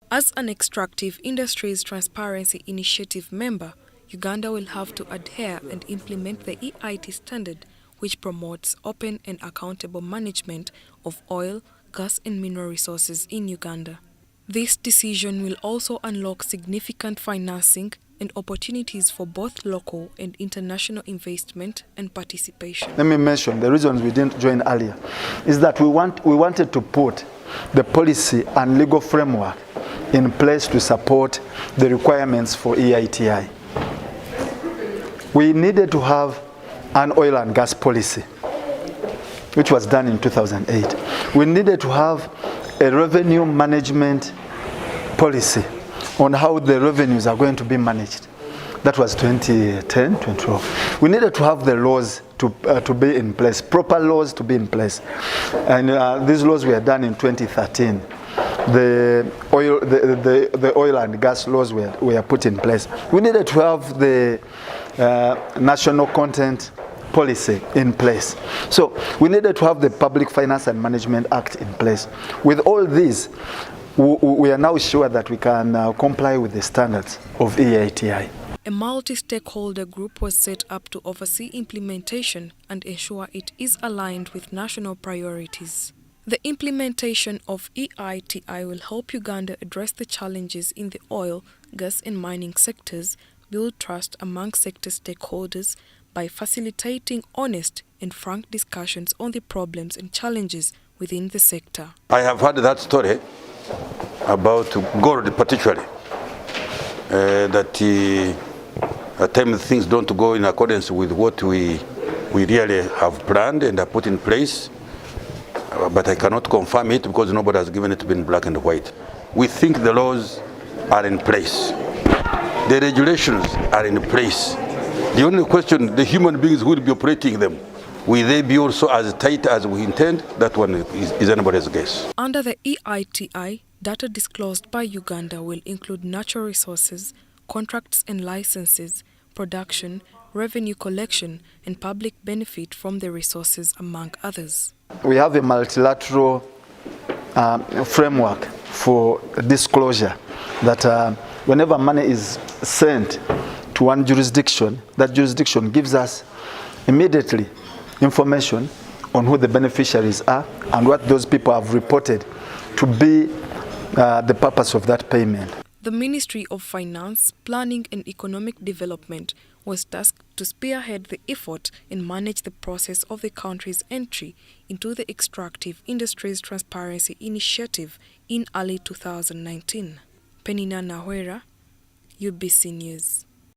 As an Extractive Industries Transparency Initiative member, Uganda will have to adhere and implement the EITI standard, which promotes open and accountable management of oil, gas and mineral resources in Uganda. This decision will also unlock significant financing and opportunities for both local and international investment and participation. Let me mention the reasons we didn't join earlier is that we wanted to put the policy and legal framework in place to support the requirements for EITI. We needed to have an oil and gas policy, which was done in 2008. We needed to have a revenue management policy on how the revenues are going to be managed. That was 2010, 2012. We needed to have the laws to be in place, proper laws to be in place. And these laws were done in 2013. The oil and gas laws were put in place. We needed to have the national content policy in place. So we needed to have the Public Finance and Management Act in place. With all these, we are now sure that we can comply with the standards of EITI. A multi-stakeholder group was set up to oversee implementation and ensure it is aligned with national priorities. The implementation of EITI will help Uganda address the challenges in the oil, gas and mining sectors, build trust among sector stakeholders by facilitating honest and frank discussions on the problems and challenges within the sector. I have heard that story about gold particularly, that at times things don't go in accordance with what we really have planned and have put in place. But I cannot confirm it because nobody has given it to be in black and white. We think the laws are in place. The regulations are in place. The only question, the human beings who will be operating them, will they be also as tight as we intend? That one is anybody's guess. Under the EITI, data disclosed by Uganda will include natural resources, contracts and licenses, production, revenue collection, and public benefit from the resources, among others. We have a multilateral framework for disclosure that whenever money is sent to one jurisdiction, that jurisdiction gives us immediately information on who the beneficiaries are and what those people have reported to be the purpose of that payment. The Ministry of Finance, Planning and Economic Development was tasked to spearhead the effort and manage the process of the country's entry into the Extractive Industries Transparency Initiative in early 2019. Penina Nahwera, UBC News.